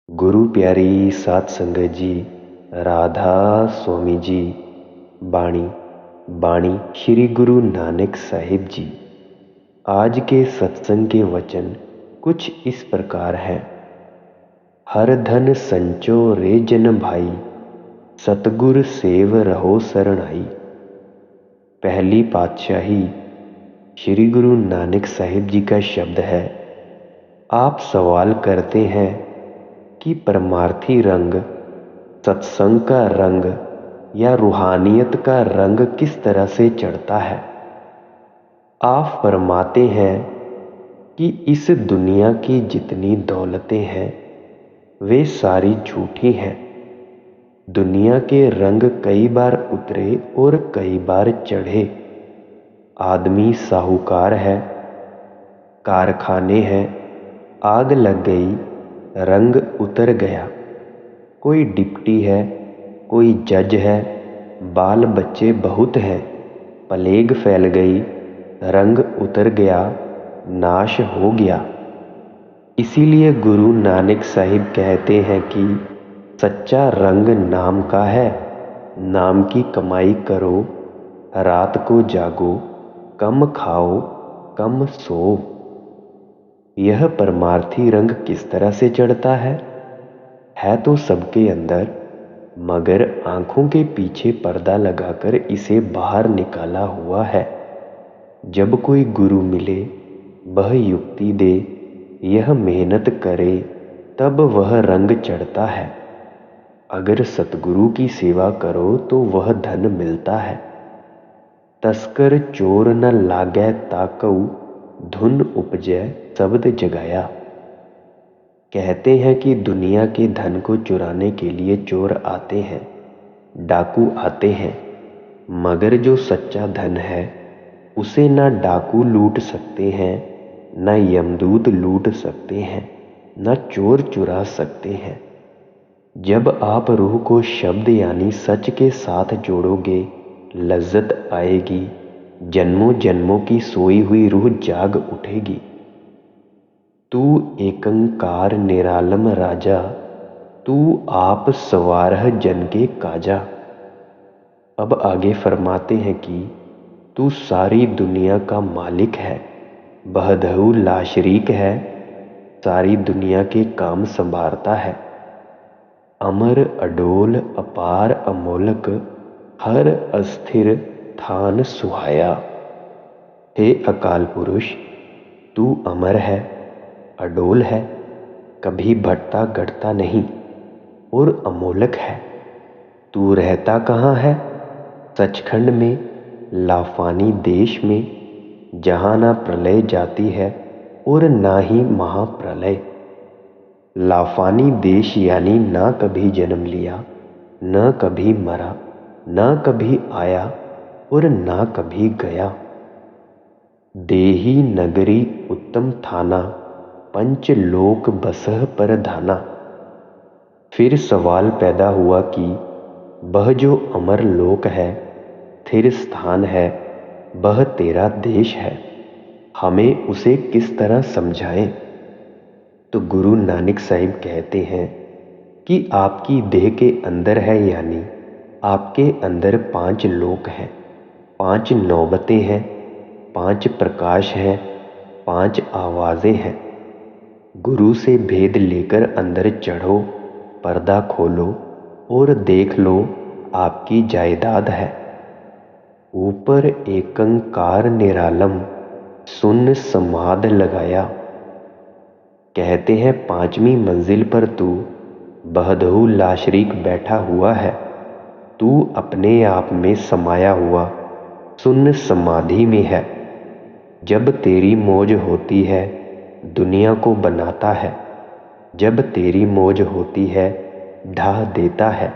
गुरु प्यारी सात संगत जी, राधा स्वामी जी, बाणी बाणी श्री गुरु नानक साहिब जी। आज के सत्संग के वचन कुछ इस प्रकार हैं। हर धन संचो रे जन भाई, सतगुर सेव रहो सरणाई। पहली पातशाही श्री गुरु नानक साहिब जी का शब्द है। आप सवाल करते हैं कि परमार्थी रंग, सत्संग का रंग या रूहानियत का रंग किस तरह से चढ़ता है। आप फरमाते हैं कि इस दुनिया की जितनी दौलतें हैं वे सारी झूठी हैं। दुनिया के रंग कई बार उतरे और कई बार चढ़े। आदमी साहूकार है, कारखाने हैं, आग लग गई, रंग उतर गया। कोई डिप्टी है, कोई जज है, बाल बच्चे बहुत हैं, प्लेग फैल गई, रंग उतर गया, नाश हो गया। इसीलिए गुरु नानक साहिब कहते हैं कि सच्चा रंग नाम का है। नाम की कमाई करो, रात को जागो, कम खाओ, कम सो। यह परमार्थी रंग किस तरह से चढ़ता है तो सबके अंदर, मगर आंखों के पीछे पर्दा लगाकर इसे बाहर निकाला हुआ है। जब कोई गुरु मिले, वह युक्ति दे, यह मेहनत करे, तब वह रंग चढ़ता है। अगर सतगुरु की सेवा करो तो वह धन मिलता है। तस्कर चोर न लागै ताकऊ, धुन उपजै शब्द जगाया। कहते हैं कि दुनिया के धन को चुराने के लिए चोर आते हैं, डाकू आते हैं, मगर जो सच्चा धन है उसे ना डाकू लूट सकते हैं, ना यमदूत लूट सकते हैं, ना चोर चुरा सकते हैं। जब आप रूह को शब्द यानी सच के साथ जोड़ोगे, लज्जत आएगी। जन्मों जन्मों की सोई हुई रूह जाग उठेगी। तू एकंकार निरालम राजा, तू आप सवारह जन के काजा। अब आगे फरमाते हैं कि तू सारी दुनिया का मालिक है, बहदहू लाशरीक है, सारी दुनिया के काम संभारता है। अमर अडोल अपार अमोलक, हर अस्थिर थान सुहाया। हे अकाल पुरुष, तू अमर है, अडोल है, कभी बढ़ता घटता नहीं और अमोलक है। तू रहता कहाँ है? सचखंड में, लाफानी देश में, जहाँ ना प्रलय जाती है और ना ही महाप्रलय। लाफानी देश यानी ना कभी जन्म लिया, न कभी मरा, न कभी आया और ना कभी गया। देही नगरी उत्तम थाना, पंच लोक बसह पर धाना। फिर सवाल पैदा हुआ कि वह जो अमर लोक है, स्थिर स्थान है, वह तेरा देश है, हमें उसे किस तरह समझाएं। तो गुरु नानक साहिब कहते हैं कि आपकी देह के अंदर है, यानी आपके अंदर 5 लोक हैं, 5 नौबतें हैं, 5 प्रकाश हैं, 5 आवाज़ें हैं। गुरु से भेद लेकर अंदर चढ़ो, पर्दा खोलो और देख लो, आपकी जायदाद है। ऊपर एकंकार निरालम, सुन्न समाध लगाया। कहते हैं 5वीं मंजिल पर तू बहदहू लाशरीक बैठा हुआ है। तू अपने आप में समाया हुआ सुन्न समाधि में है। जब तेरी मौज होती है, दुनिया को बनाता है। जब तेरी मौज होती है, ढा देता है।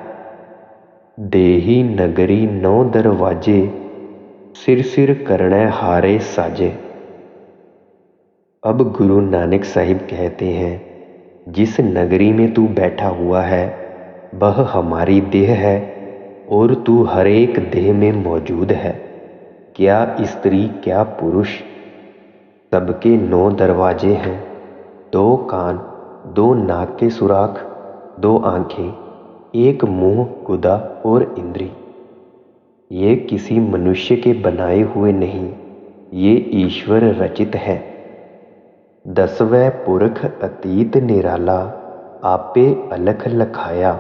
देही नगरी 9 दरवाजे, सिर सिर करने हारे साजे। अब गुरु नानक साहिब कहते हैं, जिस नगरी में तू बैठा हुआ है वह हमारी देह है और तू हर एक देह में मौजूद है। क्या स्त्री क्या पुरुष, सबके 9 दरवाजे हैं, 2 कान, 2 नाक के सुराख, दो आंखें, एक मुंह, गुदा और इंद्री। ये किसी मनुष्य के बनाए हुए नहीं, ये ईश्वर रचित है। दसवें पुरख अतीत निराला, आपे अलख लखाया।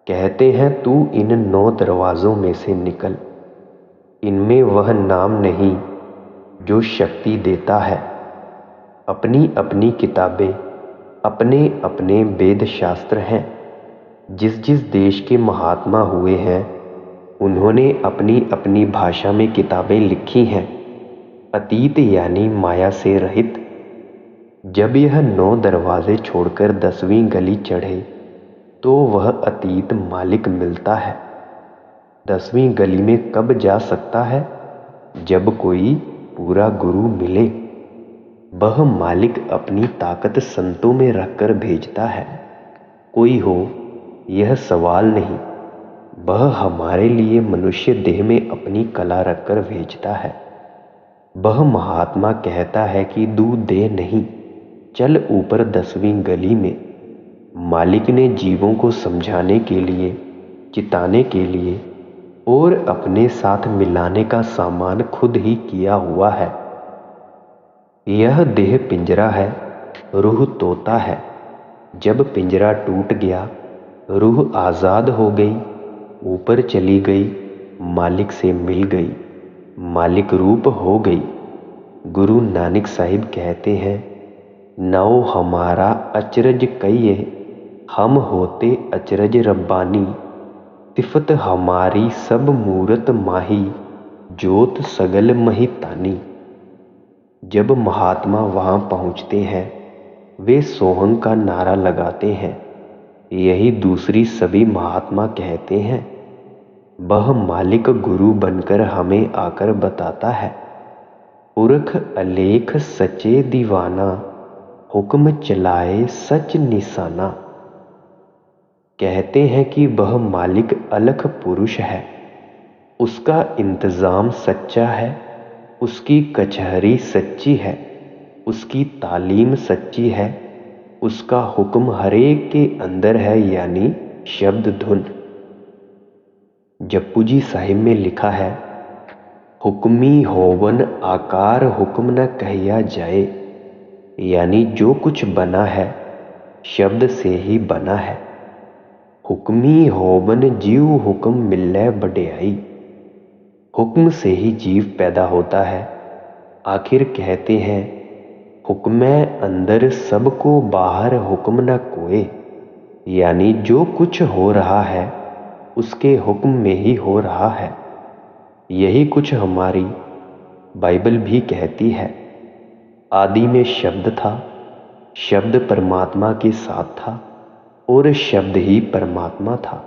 कहते हैं तू इन 9 दरवाज़ों में से निकल, इनमें वह नाम नहीं जो शक्ति देता है। अपनी अपनी किताबें, अपने अपने वेद शास्त्र हैं। जिस जिस देश के महात्मा हुए हैं उन्होंने अपनी अपनी भाषा में किताबें लिखी हैं, अतीत यानी माया से रहित। जब यह 9 दरवाजे छोड़कर 10वीं गली चढ़े तो वह अतीत मालिक मिलता है। 10वीं गली में कब जा सकता है? जब कोई पूरा गुरु मिले। वह मालिक अपनी ताकत संतों में रखकर भेजता है। कोई हो यह सवाल नहीं, वह हमारे लिए मनुष्य देह में अपनी कला रखकर भेजता है। वह महात्मा कहता है कि दूध दे नहीं, चल ऊपर 10वीं गली में। मालिक ने जीवों को समझाने के लिए, चिताने के लिए और अपने साथ मिलाने का सामान खुद ही किया हुआ है। यह देह पिंजरा है, रूह तोता है। जब पिंजरा टूट गया, रूह आज़ाद हो गई, ऊपर चली गई, मालिक से मिल गई, मालिक रूप हो गई। गुरु नानक साहिब कहते हैं, नाओ हमारा अचरज कहिए, हम होते अचरज रब्बानी। सिफत हमारी सब मूरत माही, जोत सगल महितानी। जब महात्मा वहाँ पहुँचते हैं वे सोहंग का नारा लगाते हैं। यही दूसरी सभी महात्मा कहते हैं। वह मालिक गुरु बनकर हमें आकर बताता है, पुरख अलेख सच्चे दीवाना, हुक्म चलाए सच निशाना। कहते हैं कि वह मालिक अलख पुरुष है, उसका इंतज़ाम सच्चा है, उसकी कचहरी सच्ची है, उसकी तालीम सच्ची है, उसका हुक्म हरेक के अंदर है, यानी शब्द धुन। जप्पू जी साहिब में लिखा है, हुक्मी होवन आकार हुक्म न कहिया जाए, यानी जो कुछ बना है शब्द से ही बना है। हुक्मी होवन जीव हुक्म मिलै बड़याई। हुक्म से ही जीव पैदा होता है। आखिर कहते हैं, हुक्मै अंदर सबको बाहर हुक्म न कोए, यानी जो कुछ हो रहा है उसके हुक्म में ही हो रहा है। यही कुछ हमारी बाइबल भी कहती है। आदि में शब्द था, शब्द परमात्मा के साथ था और शब्द ही परमात्मा था।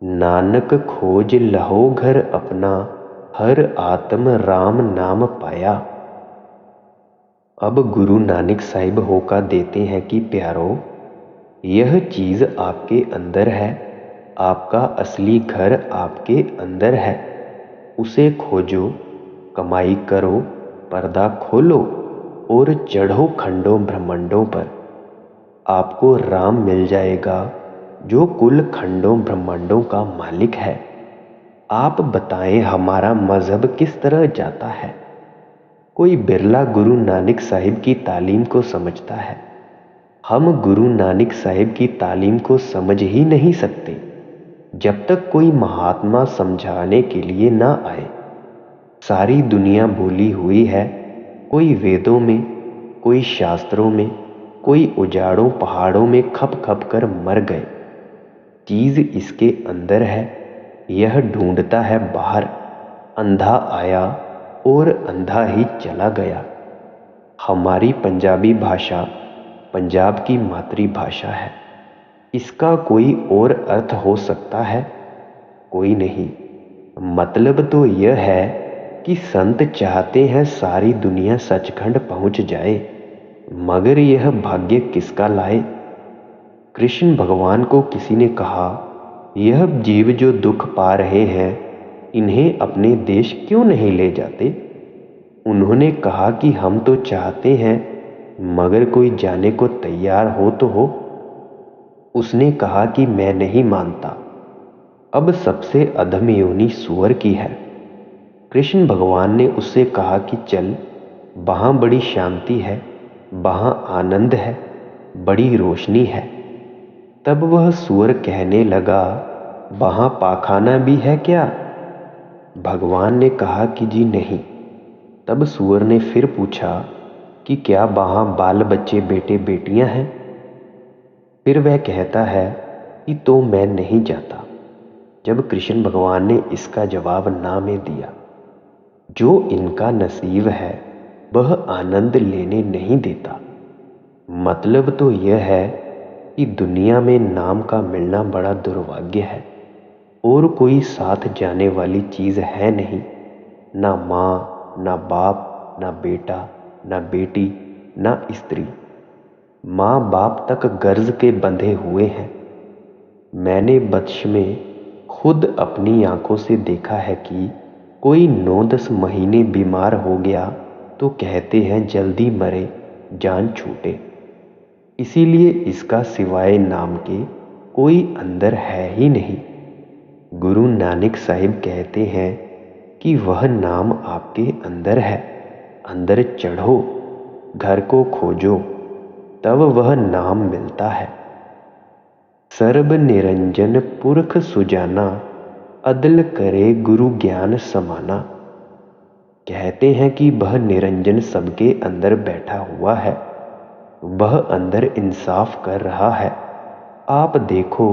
नानक खोज लहो घर अपना, हर आत्म राम नाम पाया। अब गुरु नानक साहिब होका देते हैं कि प्यारो, यह चीज़ आपके अंदर है, आपका असली घर आपके अंदर है। उसे खोजो, कमाई करो, पर्दा खोलो और चढ़ो खंडों ब्रह्मांडों पर। आपको राम मिल जाएगा जो कुल खंडों ब्रह्मांडों का मालिक है। आप बताएं हमारा मजहब किस तरह जाता है? कोई बिरला गुरु नानक साहिब की तालीम को समझता है। हम गुरु नानक साहिब की तालीम को समझ ही नहीं सकते जब तक कोई महात्मा समझाने के लिए ना आए। सारी दुनिया बोली हुई है, कोई वेदों में, कोई शास्त्रों में, कोई उजाड़ों पहाड़ों में खप खप कर मर गए। चीज़ इसके अंदर है, यह ढूंढता है बाहर। अंधा आया और अंधा ही चला गया। हमारी पंजाबी भाषा पंजाब की मातृभाषा है। इसका कोई और अर्थ हो सकता है? कोई नहीं। मतलब तो यह है कि संत चाहते हैं सारी दुनिया सचखंड पहुंच जाए, मगर यह भाग्य किसका लाए? कृष्ण भगवान को किसी ने कहा, यह जीव जो दुख पा रहे हैं इन्हें अपने देश क्यों नहीं ले जाते? उन्होंने कहा कि हम तो चाहते हैं, मगर कोई जाने को तैयार हो तो हो। उसने कहा कि मैं नहीं मानता, अब सबसे अधम योनि सूअर की है। कृष्ण भगवान ने उससे कहा कि चल, वहाँ बड़ी शांति है, वहाँ आनंद है, बड़ी रोशनी है। तब वह सूअर कहने लगा, वहाँ पाखाना भी है क्या? भगवान ने कहा कि जी नहीं। तब सूअर ने फिर पूछा कि क्या वहाँ बाल बच्चे बेटे बेटियां हैं? फिर वह कहता है कि तो मैं नहीं जाता। जब कृष्ण भगवान ने इसका जवाब ना में दिया, जो इनका नसीब है वह आनंद लेने नहीं देता। मतलब तो यह है कि दुनिया में नाम का मिलना बड़ा दुर्भाग्य है, और कोई साथ जाने वाली चीज़ है नहीं, ना माँ, ना बाप, ना बेटा, ना बेटी, ना स्त्री। माँ बाप तक गर्ज के बंधे हुए हैं। मैंने बचपन में खुद अपनी आंखों से देखा है कि कोई 9-10 महीने बीमार हो गया तो कहते हैं जल्दी मरे, जान छूटे। इसीलिए इसका सिवाय नाम के कोई अंदर है ही नहीं। गुरु नानक साहिब कहते हैं कि वह नाम आपके अंदर है, अंदर चढ़ो, घर को खोजो, तब वह नाम मिलता है। सर्ब निरंजन पुरख सुजाना, अदल करे गुरु ज्ञान समाना। कहते हैं कि वह निरंजन सबके अंदर बैठा हुआ है, वह अंदर इंसाफ कर रहा है। आप देखो,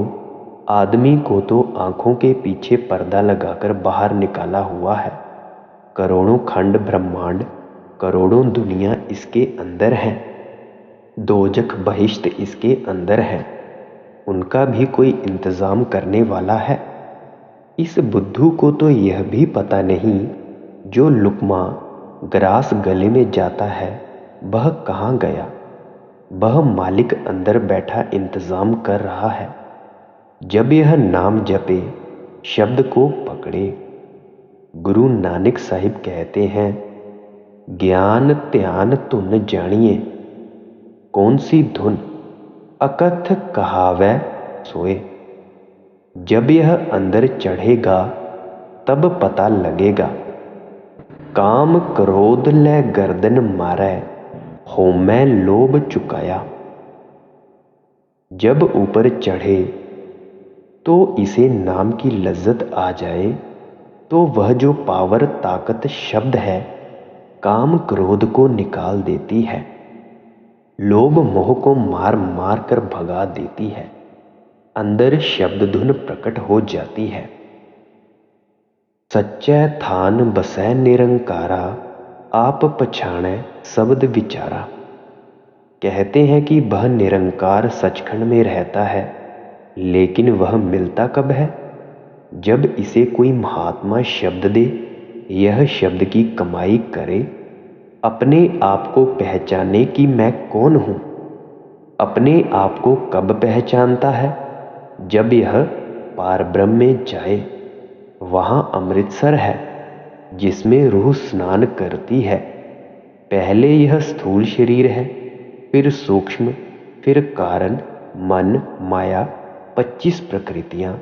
आदमी को तो आंखों के पीछे पर्दा लगाकर बाहर निकाला हुआ है। करोड़ों खंड ब्रह्मांड, करोड़ों दुनिया इसके अंदर हैं। दोजख बहिश्त इसके अंदर है, उनका भी कोई इंतजाम करने वाला है। इस बुद्धू को तो यह भी पता नहीं, जो लुकमा ग्रास गले में जाता है वह कहाँ गया। वह मालिक अंदर बैठा इंतजाम कर रहा है। जब यह नाम जपे, शब्द को पकड़े। गुरु नानक साहिब कहते हैं, ज्ञान ध्यान धुन जानिए, कौन सी धुन अकथ कहावै सोए। जब यह अंदर चढ़ेगा तब पता लगेगा। काम क्रोध लै गर्दन मारै, होमै लोभ चुकाया। जब ऊपर चढ़े तो इसे नाम की लज्जत आ जाए तो वह जो पावर ताकत शब्द है, काम क्रोध को निकाल देती है, लोभ मोह को मार मार कर भगा देती है। अंदर शब्द धुन प्रकट हो जाती है। सच्चै थान बसै निरंकारा, आप पछाणै शब्द विचारा। कहते हैं कि वह निरंकार सचखंड में रहता है, लेकिन वह मिलता कब है? जब इसे कोई महात्मा शब्द दे, यह शब्द की कमाई करे, अपने आप को पहचाने कि मैं कौन हूं। अपने आप को कब पहचानता है? जब यह पारब्रह्म में जाए। वहां अमृतसर है जिसमें रूह स्नान करती है। पहले यह स्थूल शरीर है, फिर सूक्ष्म, फिर कारण, मन, माया, 25 प्रकृतियां,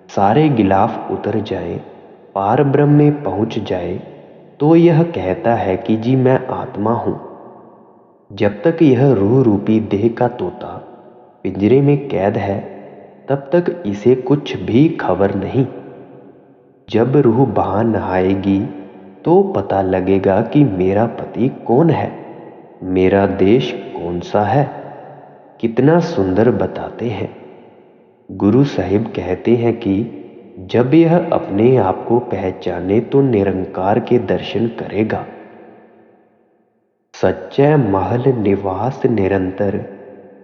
सारे गिलाफ उतर जाए, पार ब्रह्म में पहुंच जाए तो यह कहता है कि जी मैं आत्मा हूं। जब तक यह रूह रूपी देह का तोता पिंजरे में कैद है, तब तक इसे कुछ भी खबर नहीं। जब रूह बाहर नहाएगी तो पता लगेगा कि मेरा पति कौन है, मेरा देश कौन सा है। कितना सुंदर बताते हैं। गुरु साहिब कहते हैं कि जब यह अपने आप को पहचाने तो निरंकार के दर्शन करेगा। सच्चे महल निवास निरंतर,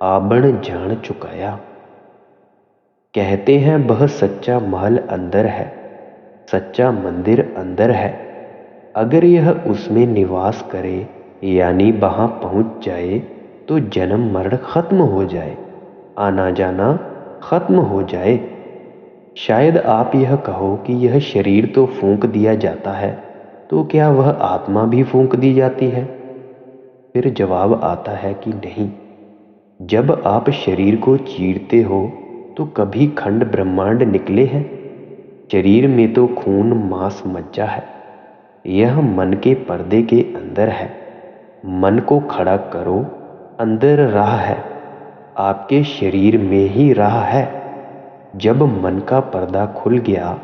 आबण जान चुकाया। कहते हैं वह सच्चा महल अंदर है, सच्चा मंदिर अंदर है। अगर यह उसमें निवास करे, यानी वहां पहुंच जाए, तो जन्म मरण खत्म हो जाए, आना जाना खत्म हो जाए। शायद आप यह कहो कि यह शरीर तो फूंक दिया जाता है, तो क्या वह आत्मा भी फूंक दी जाती है? फिर जवाब आता है कि नहीं। जब आप शरीर को चीरते हो तो कभी खंड ब्रह्मांड निकले हैं। शरीर में तो खून मांस मज्जा है, यह मन के पर्दे के अंदर है। मन को खड़ा करो, अंदर राह है, आपके शरीर में ही राह है। जब मन का पर्दा खुल गया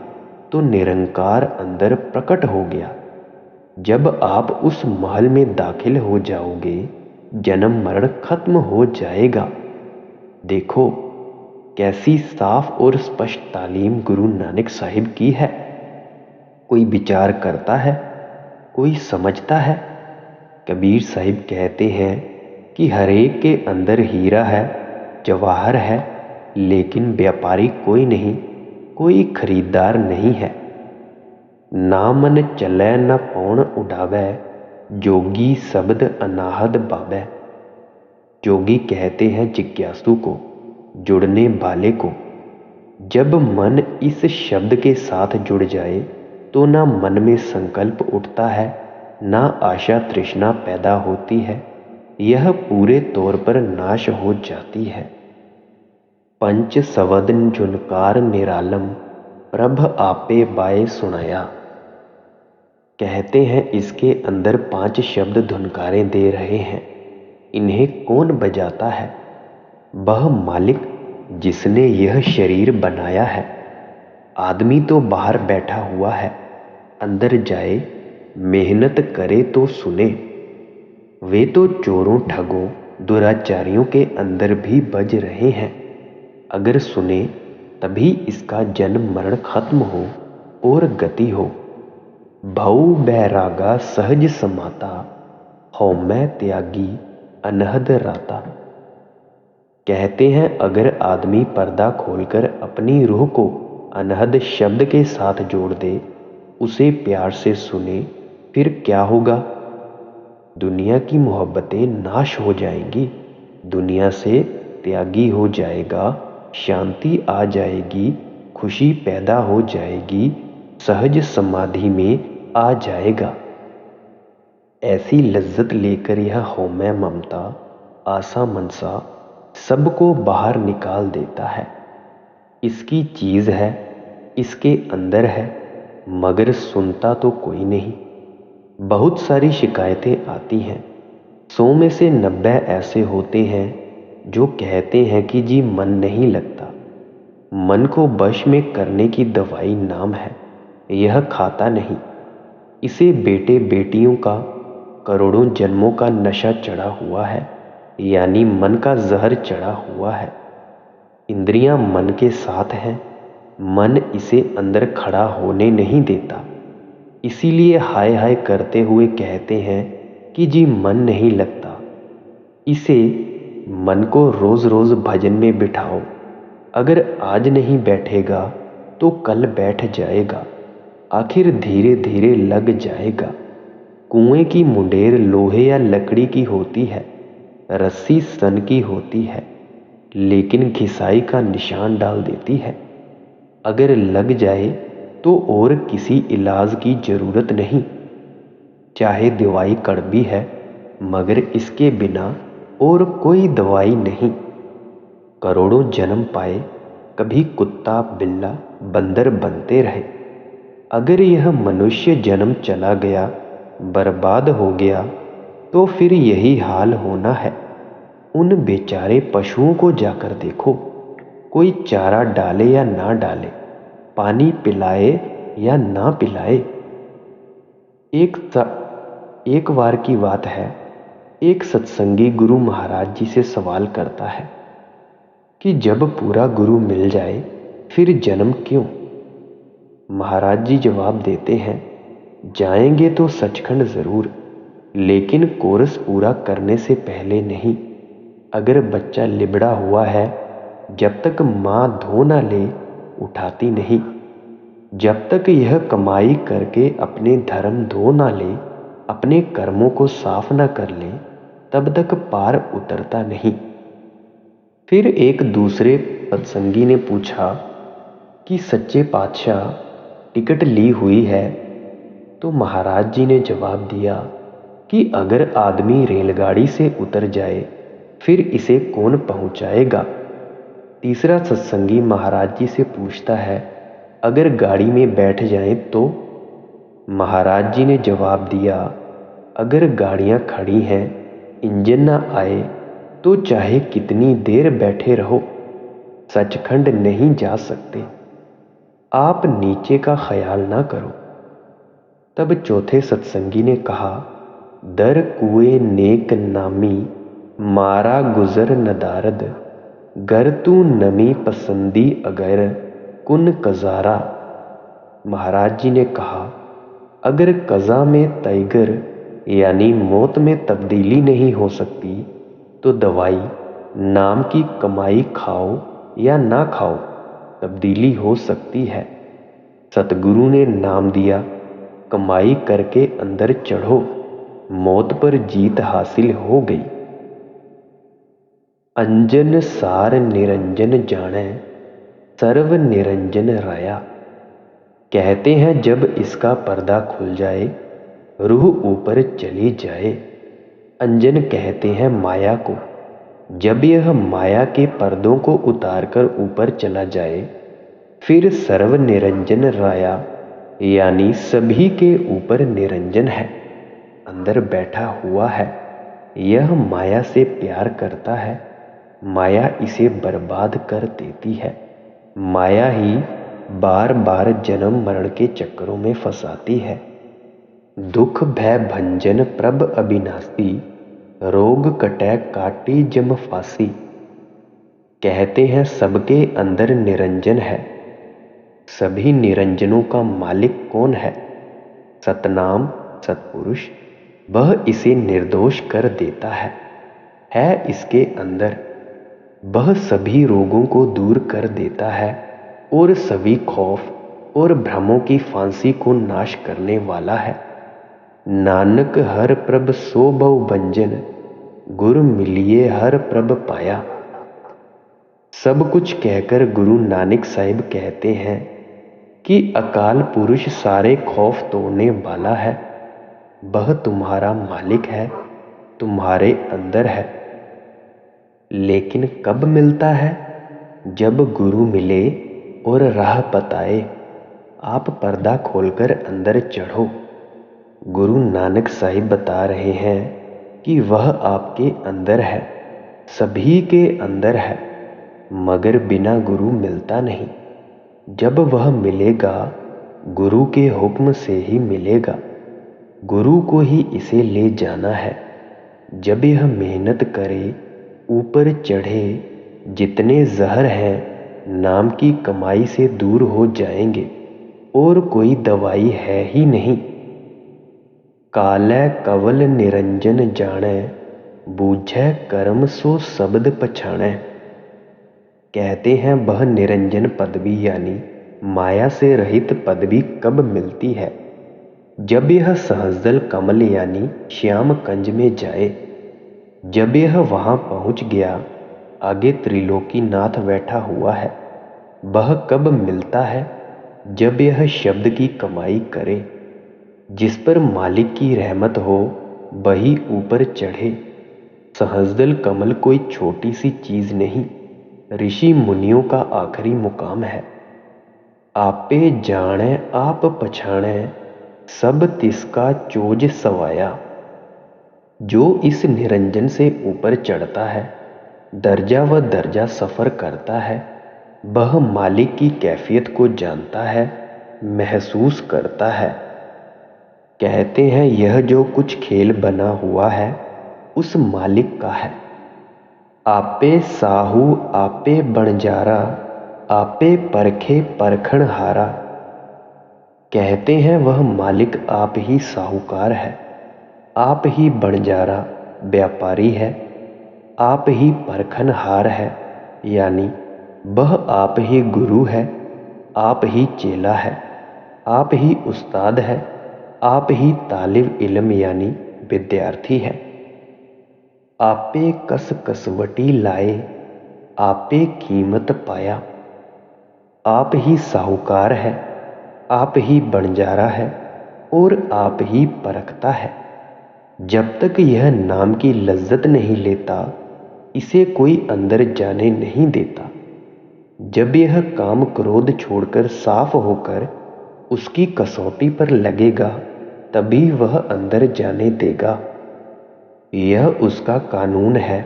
तो निरंकार अंदर प्रकट हो गया। जब आप उस महल में दाखिल हो जाओगे, जन्म मरण खत्म हो जाएगा। देखो कैसी साफ और स्पष्ट तालीम गुरु नानक साहिब की है। कोई विचार करता है, कोई समझता है। कबीर साहिब कहते हैं कि हरेक के अंदर हीरा है, जवाहर है, लेकिन व्यापारी कोई नहीं, कोई खरीदार नहीं है। ना मन चलै न पौन उड़ावै, जोगी शब्द अनाहद बावै। जोगी कहते हैं जिज्ञासु को, जुड़ने वाले को। जब मन इस शब्द के साथ जुड़ जाए तो ना मन में संकल्प उठता है, ना आशा तृष्णा पैदा होती है, यह पूरे तौर पर नाश हो जाती है। पंच सवदन झुनकार निरालम, प्रभ आपे बाए सुनाया। कहते हैं इसके अंदर 5 शब्द धुनकारें दे रहे हैं। इन्हें कौन बजाता है? वह मालिक जिसने यह शरीर बनाया है। आदमी तो बाहर बैठा हुआ है, अंदर जाए, मेहनत करे तो सुने। वे तो चोरों ठगों दुराचारियों के अंदर भी बज रहे हैं। अगर सुने तभी इसका जन्म मरण खत्म हो और गति हो। भऊ बैरागा सहज समाता, हौमै त्यागी अनहद राता। कहते हैं अगर आदमी पर्दा खोलकर अपनी रूह को अनहद शब्द के साथ जोड़ दे, उसे प्यार से सुने, फिर क्या होगा? दुनिया की मोहब्बतें नाश हो जाएंगी, दुनिया से त्यागी हो जाएगा, शांति आ जाएगी, खुशी पैदा हो जाएगी, सहज समाधि में आ जाएगा। ऐसी लज्जत लेकर यह हौमै ममता, आशा मनसा सबको बाहर निकाल देता है। इसकी चीज है, इसके अंदर है, मगर सुनता तो कोई नहीं। बहुत सारी शिकायतें आती हैं। 100 में से 90 ऐसे होते हैं जो कहते हैं कि जी मन नहीं लगता। मन को वश में करने की दवाई नाम है, यह खाता नहीं। इसे बेटे बेटियों का करोड़ों जन्मों का नशा चढ़ा हुआ है, यानी मन का जहर चढ़ा हुआ है। इंद्रियां मन के साथ हैं, मन इसे अंदर खड़ा होने नहीं देता। इसीलिए हाय हाय करते हुए कहते हैं कि जी मन नहीं लगता। इसे मन को रोज रोज भजन में बिठाओ। अगर आज नहीं बैठेगा तो कल बैठ जाएगा, आखिर धीरे धीरे लग जाएगा। कुएं की मुंडेर लोहे या लकड़ी की होती है, रस्सी सन की होती है, लेकिन घिसाई का निशान डाल देती है। अगर लग जाए तो और किसी इलाज की जरूरत नहीं। चाहे दवाई कड़वी है, मगर इसके बिना और कोई दवाई नहीं। करोड़ों जन्म पाए, कभी कुत्ता बिल्ला बंदर बनते रहे। अगर यह मनुष्य जन्म चला गया, बर्बाद हो गया, तो फिर यही हाल होना है। उन बेचारे पशुओं को जाकर देखो, कोई चारा डाले या ना डाले, पानी पिलाए या ना पिलाए। एक बार की बात है, एक सत्संगी गुरु महाराज जी से सवाल करता है कि जब पूरा गुरु मिल जाए फिर जन्म क्यों? महाराज जी जवाब देते हैं, जाएंगे तो सचखंड जरूर, लेकिन कोर्स पूरा करने से पहले नहीं। अगर बच्चा लिबड़ा हुआ है, जब तक माँ धो ना ले उठाती नहीं। जब तक यह कमाई करके अपने धर्म धो ना ले, अपने कर्मों को साफ ना कर ले, तब तक पार उतरता नहीं। फिर एक दूसरे सत्संगी ने पूछा कि सच्चे पातशाह टिकट ली हुई है? तो महाराज जी ने जवाब दिया कि अगर आदमी रेलगाड़ी से उतर जाए फिर इसे कौन पहुंचाएगा? तीसरा सत्संगी महाराज जी से पूछता है, अगर गाड़ी में बैठ जाएं तो? महाराज जी ने जवाब दिया, अगर गाड़ियां खड़ी हैं, इंजन ना आए तो चाहे कितनी देर बैठे रहो, सचखंड नहीं जा सकते। आप नीचे का ख्याल ना करो। तब चौथे सत्संगी ने कहा, दर कुएं नेक नामी, मारा गुजर नदारद, गर तू नमी पसंदी अगर, कुन कजारा। महाराज जी ने कहा, अगर कज़ा में तयगर यानी मौत में तब्दीली नहीं हो सकती तो दवाई नाम की कमाई खाओ या ना खाओ, तब्दीली हो सकती है। सतगुरु ने नाम दिया, कमाई करके अंदर चढ़ो, मौत पर जीत हासिल हो गई। अंजन सार निरंजन जाने, सर्व निरंजन राया। कहते हैं जब इसका पर्दा खुल जाए, रूह ऊपर चली जाए। अंजन कहते हैं माया को। जब यह माया के पर्दों को उतारकर ऊपर चला जाए, फिर सर्व निरंजन राया यानी सभी के ऊपर निरंजन है, अंदर बैठा हुआ है। यह माया से प्यार करता है, माया इसे बर्बाद कर देती है। माया ही बार बार जन्म मरण के चक्करों में फंसाती है। दुख भय भंजन प्रभ अविनाशी, रोग कटै काटी जम फांसी। कहते हैं सबके अंदर निरंजन है। सभी निरंजनों का मालिक कौन है? सतनाम सतपुरुष। वह इसे निर्दोष कर देता है इसके अंदर। वह सभी रोगों को दूर कर देता है और सभी खौफ और भ्रमों की फांसी को नाश करने वाला है। नानक हर प्रभ सो बहु भंजन, गुरु मिलिए हर प्रभ पाया। सब कुछ कहकर गुरु नानक साहिब कहते हैं कि अकाल पुरुष सारे खौफ तोड़ने वाला है। वह तुम्हारा मालिक है, तुम्हारे अंदर है। लेकिन कब मिलता है? जब गुरु मिले और राह बताए। आप पर्दा खोलकर अंदर चढ़ो। गुरु नानक साहिब बता रहे हैं कि वह आपके अंदर है, सभी के अंदर है, मगर बिना गुरु मिलता नहीं। जब वह मिलेगा, गुरु के हुक्म से ही मिलेगा। गुरु को ही इसे ले जाना है। जब यह मेहनत करे, ऊपर चढ़े, जितने जहर हैं नाम की कमाई से दूर हो जाएंगे और कोई दवाई है ही नहीं। कालै कवल निरंजन जाने, बूझै कर्म सो शब्द पछाणै। कहते हैं वह निरंजन पदवी यानी माया से रहित पदवी कब मिलती है? जब यह सहजल कमल यानी श्याम कंज में जाए। जब यह वहां पहुंच गया, आगे त्रिलोकीनाथ बैठा हुआ है। वह कब मिलता है? जब यह शब्द की कमाई करे। जिस पर मालिक की रहमत हो वही ऊपर चढ़े। सहजदल कमल कोई छोटी सी चीज नहीं, ऋषि मुनियों का आखिरी मुकाम है। आपे जाने आप पछाणे, सब तिसका चोज सवाया। जो इस निरंजन से ऊपर चढ़ता है, दर्जा व दर्जा सफर करता है, वह मालिक की कैफियत को जानता है, महसूस करता है। कहते हैं यह जो कुछ खेल बना हुआ है उस मालिक का है। आपे साहू आपे बणजारा, आपे परखे परखण हारा। कहते हैं वह मालिक आप ही साहूकार है, आप ही बणजारा व्यापारी है, आप ही परखनहार है, यानी वह आप ही गुरु है, आप ही चेला है, आप ही उस्ताद है, आप ही तालिब इल्म यानी विद्यार्थी है। आपे कस कसवटी लाए, आपे कीमत पाया। आप ही साहूकार है, आप ही बणजारा है और आप ही परखता है। जब तक यह नाम की लज्जत नहीं लेता, इसे कोई अंदर जाने नहीं देता। जब यह काम क्रोध छोड़कर साफ होकर उसकी कसौटी पर लगेगा तभी वह अंदर जाने देगा। यह उसका कानून है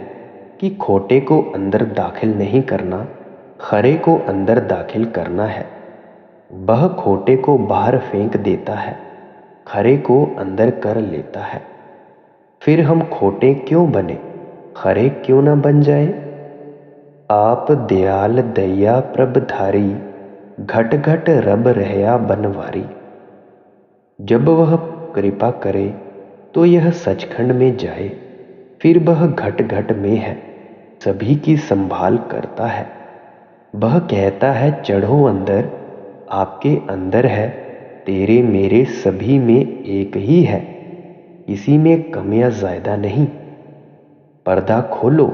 कि खोटे को अंदर दाखिल नहीं करना, खरे को अंदर दाखिल करना है। वह खोटे को बाहर फेंक देता है, खरे को अंदर कर लेता है। फिर हम खोटे क्यों बने, खरे क्यों न बन जाए। आप दयाल दया प्रभधारी, घट घट रब रहया बनवारी। जब वह कृपा करे तो यह सचखंड में जाए, फिर वह घट घट में है, सभी की संभाल करता है। वह कहता है चढ़ो अंदर, आपके अंदर है, तेरे मेरे सभी में एक ही है, किसी में कम या ज्यादा नहीं। पर्दा खोलो,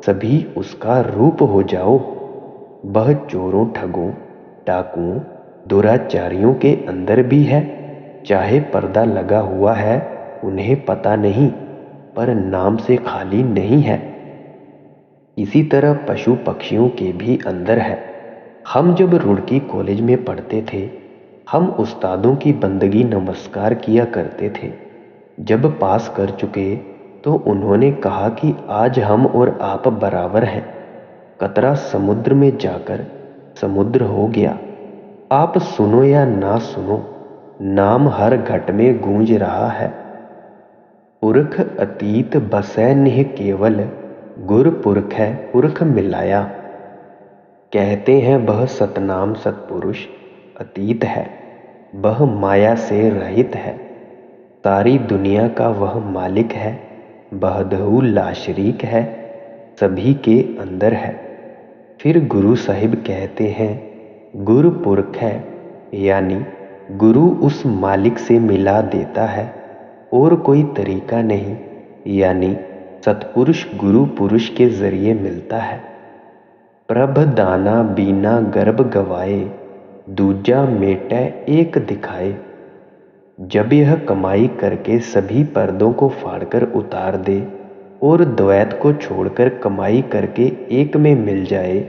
सभी उसका रूप हो जाओ। वह चोरों, ठगों, डाकुओं, दुराचारियों के अंदर भी है, चाहे पर्दा लगा हुआ है उन्हें पता नहीं, पर नाम से खाली नहीं है। इसी तरह पशु पक्षियों के भी अंदर है। हम जब रुड़की कॉलेज में पढ़ते थे, हम उस्तादों की बंदगी नमस्कार किया करते थे। जब पास कर चुके तो उन्होंने कहा कि आज हम और आप बराबर हैं। कतरा समुद्र में जाकर समुद्र हो गया। आप सुनो या ना सुनो, नाम हर घट में गूंज रहा है। पुरख अतीत बसै निह केवल, गुर पुरख है पुरख मिलाया। कहते हैं वह सतनाम सतपुरुष अतीत है, वह माया से रहित है। सारी दुनिया का वह मालिक है, बहदहू लाशरीक है, सभी के अंदर है। फिर गुरु साहिब कहते हैं गुरु पुरख है, यानी गुरु उस मालिक से मिला देता है और कोई तरीका नहीं, यानी सतपुरुष गुरु पुरुष के जरिए मिलता है। प्रभ दाना बीना गर्भ गवाए, दूजा मेटै एक दिखाए। जब यह कमाई करके सभी पर्दों को फाड़कर उतार दे और द्वैत को छोड़कर कमाई करके एक में मिल जाए,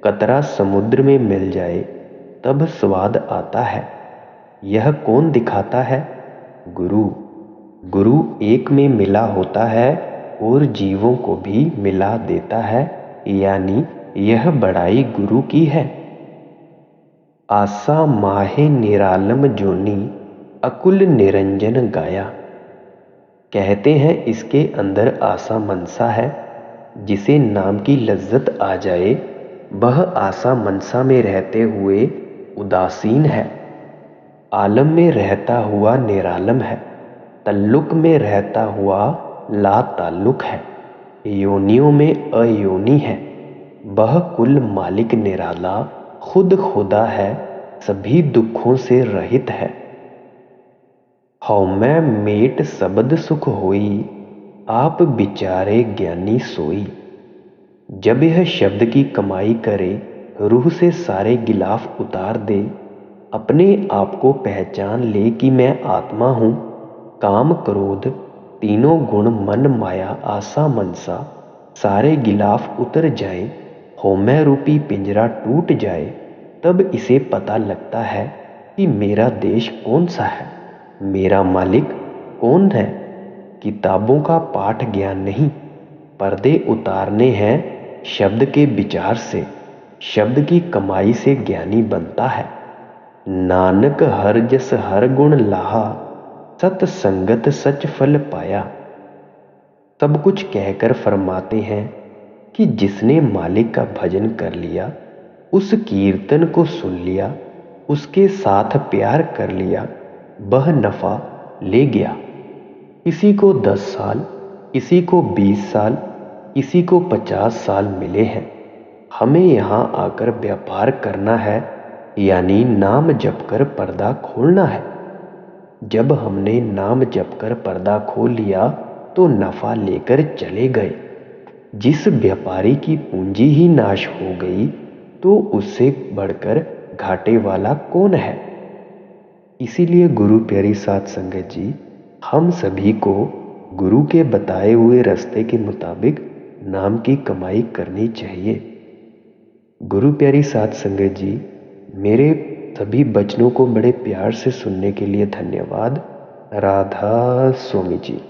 कतरा समुद्र में मिल जाए, तब स्वाद आता है। यह कौन दिखाता है? गुरु। गुरु एक में मिला होता है और जीवों को भी मिला देता है, यानी यह बड़ाई गुरु की है। आसा माहे निरालम जोनी, अकुल निरंजन गाया। कहते हैं इसके अंदर आसा मनसा है। जिसे नाम की लज्जत आ जाए वह आसा मनसा में रहते हुए उदासीन है। आलम में रहता हुआ निरालम है, तल्लुक में रहता हुआ ला ताल्लुक है, योनियों में अयोनी है। वह कुल मालिक निराला खुद खुदा है, सभी दुखों से रहित है। हौमै मेट सबद सुख होई, आप बिचारे ज्ञानी सोई। जब यह शब्द की कमाई करे, रूह से सारे गिलाफ उतार दे, अपने आप को पहचान ले कि मैं आत्मा हूँ, काम क्रोध तीनों गुण मन माया आसा मनसा सारे गिलाफ उतर जाए, हौमै रूपी पिंजरा टूट जाए, तब इसे पता लगता है कि मेरा देश कौन सा है, मेरा मालिक कौन है। किताबों का पाठ ज्ञान नहीं, पर्दे उतारने हैं शब्द के विचार से। शब्द की कमाई से ज्ञानी बनता है। नानक हर जस हर गुण लाहा, सत संगत सच फल पाया। सब कुछ कहकर फरमाते हैं कि जिसने मालिक का भजन कर लिया, उस कीर्तन को सुन लिया, उसके साथ प्यार कर लिया, वह नफा ले गया। किसी को 10 साल, किसी को 20 साल, किसी को 50 साल मिले हैं। हमें यहाँ आकर व्यापार करना है, यानी नाम जपकर पर्दा खोलना है। जब हमने नाम जपकर पर्दा खोल लिया तो नफा लेकर चले गए। जिस व्यापारी की पूंजी ही नाश हो गई तो उससे बढ़कर घाटे वाला कौन है। इसीलिए गुरु प्यारी साध संगत जी, हम सभी को गुरु के बताए हुए रास्ते के मुताबिक नाम की कमाई करनी चाहिए। गुरु प्यारी साध संगत जी, मेरे सभी बचनों को बड़े प्यार से सुनने के लिए धन्यवाद। राधा स्वामी जी।